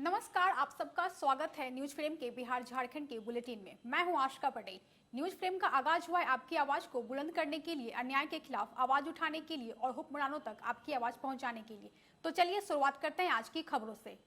नमस्कार, आप सबका स्वागत है न्यूज फ्रेम के बिहार झारखंड के बुलेटिन में। मैं हूं आशिका पटेल। न्यूज फ्रेम का आगाज हुआ है आपकी आवाज को बुलंद करने के लिए, अन्याय के खिलाफ आवाज उठाने के लिए और हुक्मरानों तक आपकी आवाज पहुंचाने के लिए। तो चलिए शुरुआत करते हैं आज की खबरों से।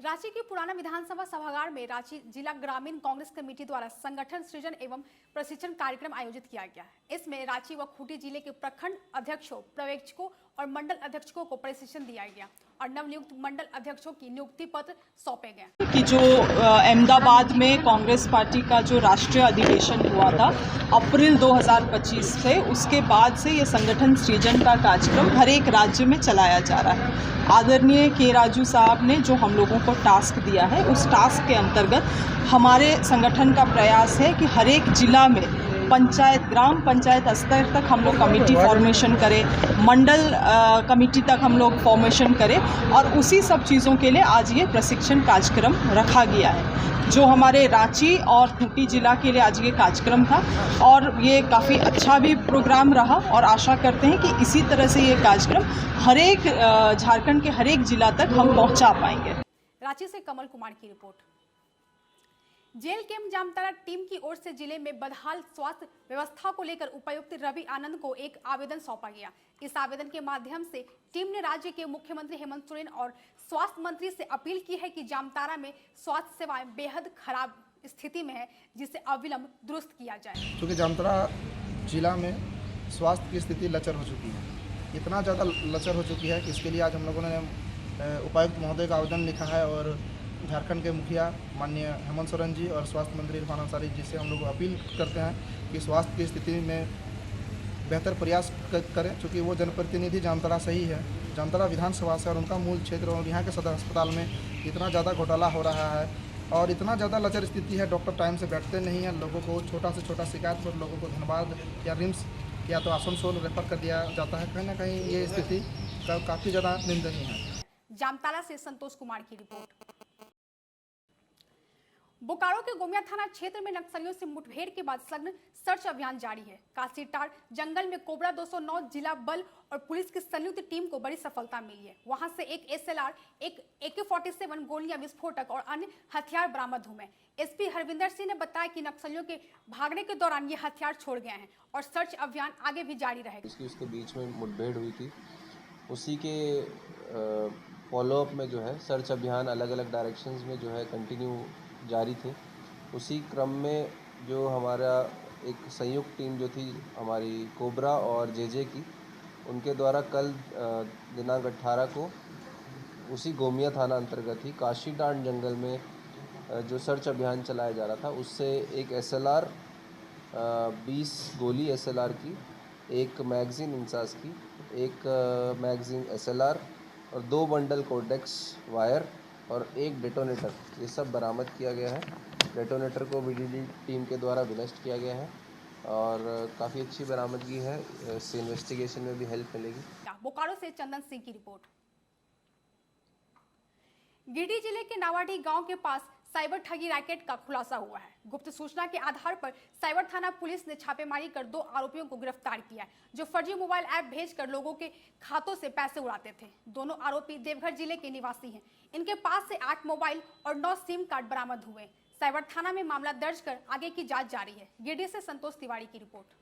रांची के पुराना विधानसभा सभागार में रांची जिला ग्रामीण कांग्रेस कमेटी द्वारा संगठन सृजन एवं प्रशिक्षण कार्यक्रम आयोजित किया गया। इसमें रांची व खूंटी जिले के प्रखंड अध्यक्षों, पर्यवेक्षकों और मंडल अध्यक्षों को प्रशिक्षण दिया गया और नवनियुक्त मंडल अध्यक्षों की नियुक्ति पत्र सौंपे गए। कि जो अहमदाबाद में कांग्रेस पार्टी का जो राष्ट्रीय अधिवेशन हुआ था अप्रैल 2025 से, उसके बाद से ये संगठन सृजन का कार्यक्रम हर एक राज्य में चलाया जा रहा है। आदरणीय के राजू साहब ने जो हम लोगों को टास्क दिया है, उस टास्क के अंतर्गत हमारे संगठन का प्रयास है कि हर एक जिला में पंचायत, ग्राम पंचायत स्तर तक हम लोग कमेटी फॉर्मेशन करें, मंडल कमेटी तक हम लोग फॉर्मेशन करें और उसी सब चीज़ों के लिए आज ये प्रशिक्षण कार्यक्रम रखा गया है। जो हमारे रांची और खूंटी जिला के लिए आज ये कार्यक्रम था और ये काफ़ी अच्छा भी प्रोग्राम रहा और आशा करते हैं कि इसी तरह से ये कार्यक्रम हर एक झारखंड के हर एक जिला तक हम पहुँचा पाएंगे। रांची से कमल कुमार की report. Jail camp Jamtara team की ओर से जिले में बदहाल स्वास्थ्य व्यवस्था को लेकर उपायुक्त रवि आनंद को एक आवेदन सौंपा गया। इस आवेदन के माध्यम से टीम ने राज्य के मुख्यमंत्री हेमंत सोरेन और स्वास्थ्य मंत्री से अपील की है कि जामताड़ा में स्वास्थ्य सेवाएं बेहद खराब स्थिति में है, जिसे अविलंब दुरुस्त किया जाए। क्योंकि जामताड़ा जिला में स्वास्थ्य की स्थिति लचर हो चुकी है, इतना ज़्यादा लचर हो चुकी है कि इसके लिए आज हम लोगों ने उपायुक्त महोदय का आवेदन लिखा है और झारखंड के मुखिया माननीय हेमंत सोरेन जी और स्वास्थ्य मंत्री इरफान अंसारी जी से हम लोग अपील करते हैं कि स्वास्थ्य की स्थिति में बेहतर प्रयास करें, क्योंकि वो जनप्रतिनिधि जामताड़ा से ही है, जामताड़ा विधानसभा से, और उनका मूल क्षेत्र और यहाँ के सदर अस्पताल में इतना ज़्यादा घोटाला हो रहा है और इतना ज़्यादा लचर स्थिति है। डॉक्टर टाइम से बैठते नहीं हैं, लोगों को छोटा से छोटा शिकायत पर लोगों को धनबाद या रिम्स या तो आसनसोल रेफर कर दिया जाता है। कहीं ना कहीं ये स्थिति काफ़ी ज़्यादा निंदनीय है। जामताड़ा से संतोष कुमार की रिपोर्ट। बोकारो के गोमिया थाना क्षेत्र में नक्सलियों से मुठभेड़ के बाद सघन सर्च अभियान जारी है। काशीटार जंगल में कोबरा 209 जिला बल और पुलिस की संयुक्त टीम को बड़ी सफलता मिली है। वहां से एक SLR, एक AK-47 गोलियां, विस्फोटक और अन्य हथियार बरामद हुए। SP हरविंदर सिंह ने बताया कि नक्सलियों के भागने के दौरान ये हथियार छोड़ गए हैं और सर्च अभियान आगे भी जारी रहेगा। उसके बीच में मुठभेड़ हुई थी, उसी के फॉलोअप में जो है सर्च अभियान अलग अलग डायरेक्शंस में जो है कंटिन्यू जारी थे। उसी क्रम में जो हमारा एक संयुक्त टीम जो थी हमारी कोबरा और JJ की, उनके द्वारा कल दिनांक 18 को उसी गोमिया थाना अंतर्गत ही काशीटांड जंगल में जो सर्च अभियान चलाया जा रहा था, उससे एक SLR 20 गोली SLR की, एक मैगज़ीन इंसास की, एक मैगज़ीन SLR और 2 बंडल कोडेक्स वायर और एक डेटोनेटर, ये सब बरामद किया गया है। डेटोनेटर को BDD टीम के द्वारा विनष्ट किया गया है और काफ़ी अच्छी बरामदगी है, इससे इन्वेस्टिगेशन में भी हेल्प मिलेगी। बोकारो से चंदन सिंह की रिपोर्ट। गिरिडीह जिले के नावाडीह गांव के पास साइबर ठगी रैकेट का खुलासा हुआ है। गुप्त सूचना के आधार पर साइबर थाना पुलिस ने छापेमारी कर 2 आरोपियों को गिरफ्तार किया है, जो फर्जी मोबाइल ऐप भेजकर लोगों के खातों से पैसे उड़ाते थे। दोनों आरोपी देवघर जिले के निवासी हैं। इनके पास से 8 मोबाइल और 9 सिम कार्ड बरामद हुए। साइबर थाना में मामला दर्ज कर आगे की जांच जारी है। गिरिडीह से संतोष तिवारी की रिपोर्ट।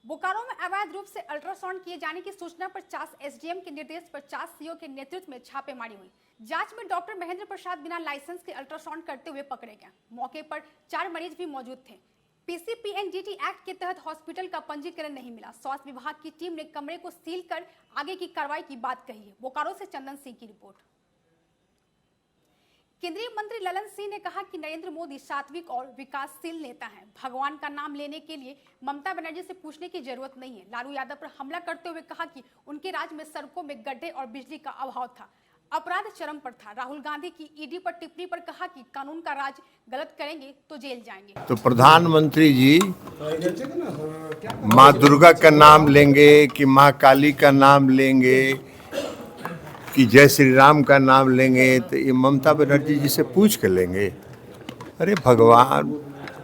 बोकारो में अवैध रूप से अल्ट्रासाउंड किए जाने की सूचना पर 50 SDM के निर्देश पर 50 CO के नेतृत्व में छापेमारी हुई। जांच में डॉक्टर महेंद्र प्रसाद बिना लाइसेंस के अल्ट्रासाउंड करते हुए पकड़े गए। मौके पर 4 मरीज भी मौजूद थे। PCPNDT एक्ट के तहत हॉस्पिटल का पंजीकरण नहीं मिला। स्वास्थ्य विभाग की टीम ने कमरे को सील कर आगे की कार्रवाई की बात कही है। बोकारो से चंदन सिंह की रिपोर्ट। केंद्रीय मंत्री ललन सिंह ने कहा कि नरेंद्र मोदी सात्विक और विकासशील नेता हैं। भगवान का नाम लेने के लिए ममता बनर्जी से पूछने की जरूरत नहीं है। लालू यादव पर हमला करते हुए कहा कि उनके राज में सड़कों में गड्ढे और बिजली का अभाव था, अपराध चरम पर था। राहुल गांधी की ED पर टिप्पणी पर कहा कि कानून का राज गलत करेंगे तो जेल जाएंगे। तो प्रधानमंत्री जी माँ दुर्गा का नाम लेंगे कि माँ काली का नाम लेंगे कि जय श्री राम का नाम लेंगे, तो ये ममता बनर्जी जी से पूछ कर लेंगे। अरे भगवान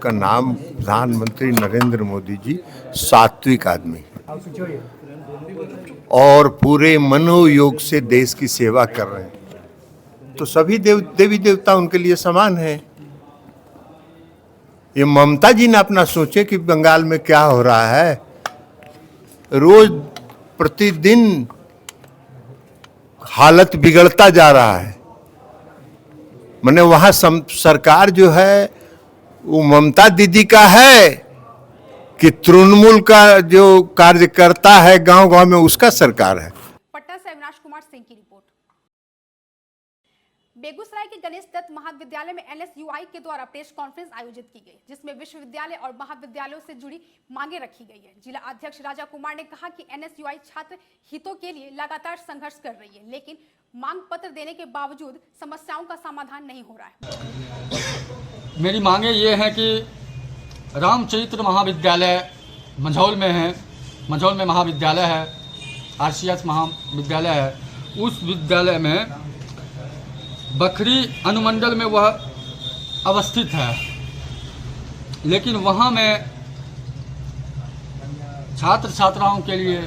का नाम, प्रधानमंत्री नरेंद्र मोदी जी सात्विक आदमी है। और पूरे मनोयोग से देश की सेवा कर रहे हैं, तो सभी देवी देवता उनके लिए समान है। ये ममता जी ने अपना सोचे कि बंगाल में क्या हो रहा है। रोज प्रतिदिन हालत बिगड़ता जा रहा है। मैंने वहां सरकार जो है वो ममता दीदी का है कि तृणमूल का जो कार्यकर्ता है गांव गांव में उसका सरकार है। पटना से अविनाश कुमार सिंह की रिपोर्ट। बेगूसराय के गणेश दत्त महाविद्यालय में NSUI के द्वारा प्रेस कॉन्फ्रेंस आयोजित की गई, जिसमें विश्वविद्यालय और महाविद्यालयों से जुड़ी मांगे रखी गई है। जिला अध्यक्ष राजा कुमार ने कहा कि NSUI छात्र हितों के लिए लगातार संघर्ष कर रही है, लेकिन मांग पत्र देने के बावजूद समस्याओं का समाधान नहीं हो रहा है। मेरी मांगे ये हैं कि रामचरित्र महाविद्यालय मंझौल में है, मंझौल में महाविद्यालय है, RCS महाविद्यालय है। उस विद्यालय में बखरी अनुमंडल में वह अवस्थित है, लेकिन वहाँ में छात्र छात्राओं के लिए,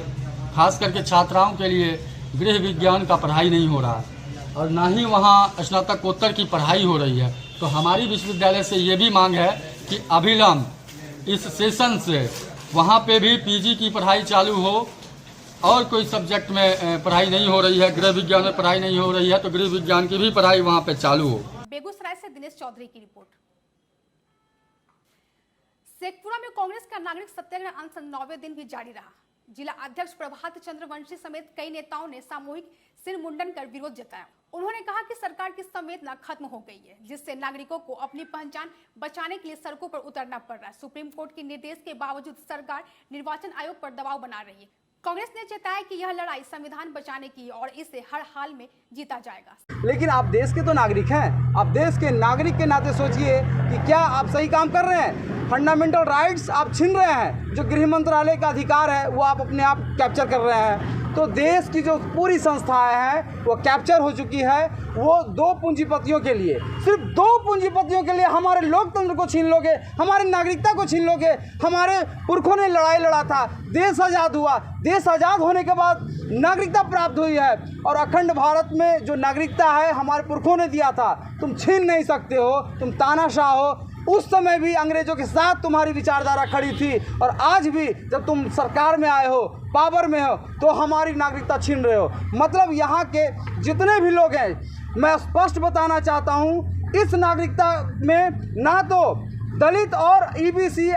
खास करके छात्राओं के लिए गृह विज्ञान का पढ़ाई नहीं हो रहा है और ना ही वहाँ स्नातकोत्तर की पढ़ाई हो रही है। तो हमारी विश्वविद्यालय से ये भी मांग है कि अविलंब इस सेशन से वहाँ पे भी PG की पढ़ाई चालू हो और कोई सब्जेक्ट में पढ़ाई नहीं हो रही है, गृह विज्ञान में पढ़ाई नहीं हो रही है तो गृह विज्ञान की भी पढ़ाई वहाँ पे चालू हो। बेगूसराय से दिनेश चौधरी की रिपोर्ट। शेखपुरा में कांग्रेस का नागरिक सत्याग्रह अनशन 9वें दिन भी जारी रहा। जिला अध्यक्ष प्रभात चंद्र वंशी समेत कई नेताओं ने सामूहिक सिर मुंडन कर विरोध जताया। उन्होंने कहा कि सरकार की संवेदना खत्म हो गई है, जिससे नागरिकों को अपनी पहचान बचाने के लिए सड़कों पर उतरना पड़ रहा है। सुप्रीम कोर्ट के निर्देश के बावजूद सरकार निर्वाचन आयोग पर दबाव बना रही है। कांग्रेस ने चेताया कि यह लड़ाई संविधान बचाने की और इसे हर हाल में जीता जाएगा। लेकिन आप देश के तो नागरिक हैं, आप देश के नागरिक के नाते सोचिए कि क्या आप सही काम कर रहे हैं। फंडामेंटल राइट्स आप छीन रहे हैं, जो गृह मंत्रालय का अधिकार है वो आप अपने आप कैप्चर कर रहे हैं। तो देश की जो पूरी संस्थाएं हैं वो कैप्चर हो चुकी है, वो दो पूंजीपतियों के लिए, सिर्फ दो पूंजीपतियों के लिए हमारे लोकतंत्र को छीन लोगे, हमारी नागरिकता को छीन लोगे। हमारे पुरखों ने लड़ाई लड़ा था, देश आज़ाद हुआ, देश आज़ाद होने के बाद नागरिकता प्राप्त हुई है और अखंड भारत में जो नागरिकता है हमारे पुरखों ने दिया था, तुम छीन नहीं सकते हो, तुम तानाशाह हो। उस समय भी अंग्रेजों के साथ तुम्हारी विचारधारा खड़ी थी और आज भी जब तुम सरकार में आए हो, पावर में हो, तो हमारी नागरिकता छीन रहे हो। मतलब यहाँ के जितने भी लोग हैं, मैं स्पष्ट बताना चाहता हूँ, इस नागरिकता में ना तो दलित और EBC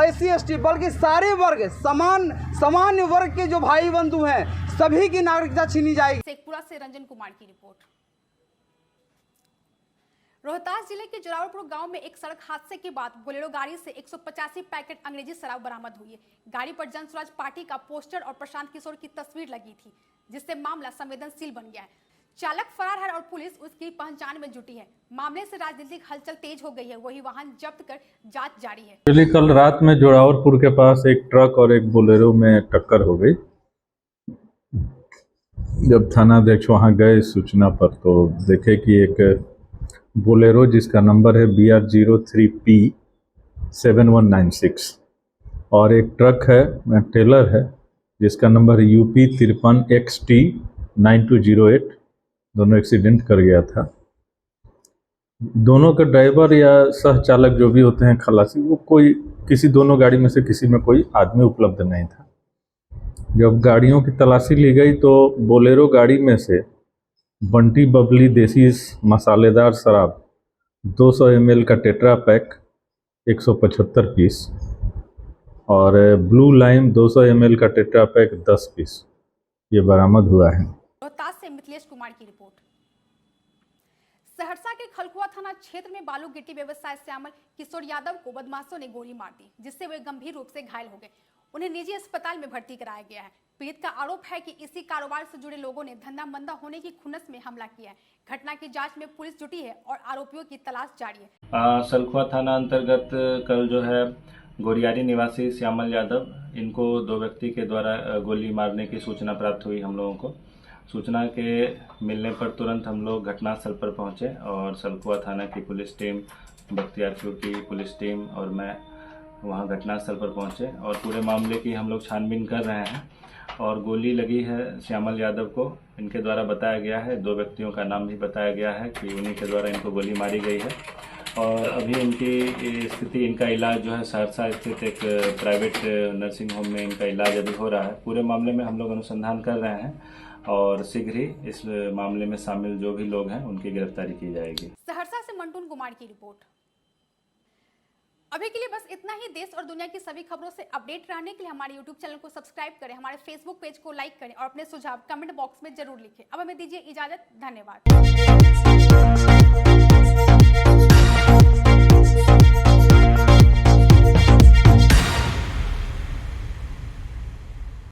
SC ST बल्कि सारे वर्ग, सामान्य वर्ग के जो भाई बंधु हैं सभी की नागरिकता छीनी जाएगी। शेखपुरा से रंजन कुमार की रिपोर्ट। रोहतास जिले के जलावलपुर गांव में एक सड़क हादसे के बाद बोलेरो गाड़ी से 185 पैकेट अंग्रेजी शराब बरामद हुई है। गाड़ी पर जन स्वराज पार्टी का पोस्टर और प्रशांत किशोर की तस्वीर लगी थी, जिससे मामला संवेदनशील बन गया है। चालक फरार है और पुलिस उसकी पहचान में जुटी है। मामले से राजनीतिक हलचल तेज हो गई है, वही वाहन जब्त कर जांच जारी है। कल रात में जोरावरपुर के पास एक ट्रक और एक बोलेरो में टक्कर हो गई। जब थानाध्यक्ष वहां गए सूचना पर तो देखे कि एक बोलेरो जिसका नंबर है BR03P 7196 और एक ट्रक है, टेलर है, जिसका नंबर है UP 53XT 9208, दोनों एक्सीडेंट कर गया था। दोनों का ड्राइवर या सह चालक जो भी होते हैं, खलासी, वो कोई किसी दोनों गाड़ी में से किसी में कोई आदमी उपलब्ध नहीं था। जब गाड़ियों की तलाशी ली गई तो बोलेरो गाड़ी में से बंटी बबली देसी मसालेदार शराब 200 ml का टेट्रा पैक 175 पीस और ब्लू लाइम 200 ml का टेट्रा पैक 10 पीस ये बरामद हुआ है। रोहतास से मिथिलेश कुमार की रिपोर्ट। सहरसा के खलकुआ थाना क्षेत्र में बालू गिट्टी व्यवसाय श्यामल किशोर यादव को बदमाशों ने गोली मार दी, जिससे वे गंभीर रूप से घायल हो गए। उन्हें निजी अस्पताल में भर्ती कराया गया है। पीड़ित का आरोप है कि इसी कारोबार से जुड़े लोगों ने धंधा मंदा होने की खुन्नस में हमला किया है। घटना की जांच में पुलिस जुटी है और आरोपियों की तलाश जारी है। सलखुआ थाना अंतर्गत कल जो है गोरियारी निवासी श्यामल यादव, इनको दो व्यक्ति के द्वारा गोली मारने की सूचना प्राप्त हुई। हम लोगों को सूचना के मिलने पर तुरंत हम लोग घटनास्थल पर पहुंचे और सलखुआ थाना की पुलिस टीम, बख्तियारपुर की पुलिस टीम और मैं वहां घटनास्थल पर पहुंचे और पूरे मामले की हम लोग छानबीन कर रहे हैं और गोली लगी है श्यामल यादव को। इनके द्वारा बताया गया है, 2 व्यक्तियों का नाम भी बताया गया है कि उन्हीं के द्वारा इनको गोली मारी गई है। और अभी इनकी स्थिति, इनका इलाज जो है सहरसा स्थित एक प्राइवेट नर्सिंग होम में इनका इलाज अभी हो रहा है। पूरे मामले में हम लोग अनुसंधान कर रहे हैं और शीघ्र ही इस मामले में शामिल जो भी लोग हैं उनकी गिरफ्तारी की जाएगी। सहरसा से मंटून कुमार की रिपोर्ट। अभी के लिए बस इतना ही। देश और दुनिया की सभी खबरों से अपडेट रहने के लिए हमारे YouTube चैनल को सब्सक्राइब करें, हमारे Facebook पेज को लाइक करें और अपने सुझाव कमेंट बॉक्स में जरूर लिखें। अब हमें दीजिए इजाजत। धन्यवाद।